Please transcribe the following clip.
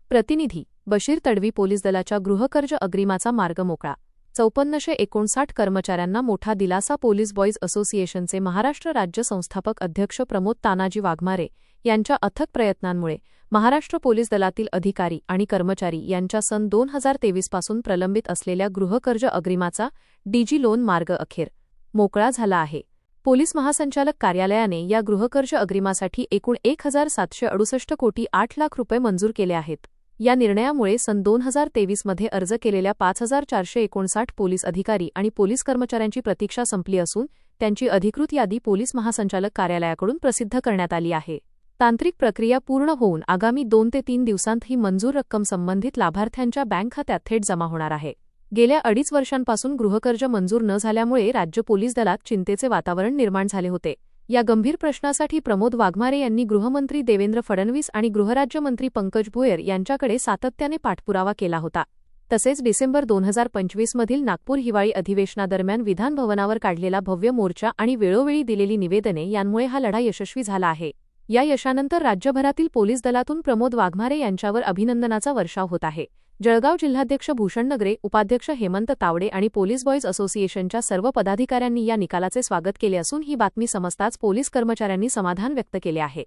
प्रतिनिधी बशीर तडवी पोलीस दलाच्या गृहकर्ज अग्रिमाचा मार्ग मोकळा 5459 कर्मचाऱ्यांना मोठा दिलासा पोलीस बॉईज असोसिएशनचे महाराष्ट्र राज्य संस्थापक अध्यक्ष प्रमोद तानाजी वाघमारे यांच्या अथक प्रयत्नांमुळे महाराष्ट्र पोलीस दलातील अधिकारी आणि कर्मचारी यांच्या सन 2023 पासून प्रलंबित असलेल्या गृहकर्ज अग्रिमाचा डीजी लोन मार्ग अखेर मोकळा झाला आहे। पोलीस महासंचालक कार्यालयाने या गृहकर्ज अग्रिमासाठी एकूण 1768 कोटी 8 लाख रुपये मंजूर केले आहेत। या निर्णयामुळे सन 2023 मध्ये अर्ज केलेल्या 5459 पोलीस अधिकारी आणि पोलीस कर्मचाऱ्यांची प्रतीक्षा संपली असून त्यांची अधिकृत यादी पोलीस महासंचालक कार्यालयाकडून प्रसिद्ध करण्यात आली आहे। तांत्रिक प्रक्रिया पूर्ण होऊन आगामी 2 ते 3 दिवसांत ही मंजूर रक्कम संबंधित लाभार्थ्यांच्या बँक खात्यात थेट जमा होणार आहे। गेल्या 2.5 वर्षांपासून गृहकर्ज मंजूर न झाल्यामुळे राज्य पोलीस दलात चिंतेचे वातावरण निर्माण झाले होते। या गंभीर प्रश्नासाठी प्रमोद वाघमारे यांनी गृहमंत्री देवेंद्र फडणवीस आणि गृहराज्यमंत्री पंकज भोयर यांच्याकडे सातत्याने पाठपुरावा केला होता। तसेच डिसेंबर 2025 मधील नागपूर हिवाळी अधिवेशनादरम्यान विधान भवनावर काढलेला भव्य मोर्चा आणि वेळोवेळी दिलेली निवेदने यांमुळे हा लढा यशस्वी झाला आहे। या यशानंतर राज्यभरातील पोलीस दलातून प्रमोद वाघमारे यांच्यावर अभिनंदनाचा वर्षाव होत आहे। जळगाव जिल्हाध्यक्ष भूषण नगरे, उपाध्यक्ष हेमंत तावडे आणि पोलीस बॉईज असोसिएशनच्या सर्व पदाधिकाऱ्यांनी या निकालाचे स्वागत केले असून ही बातमी समजताच पोलीस कर्मचाऱ्यांनी समाधान व्यक्त केले आहे।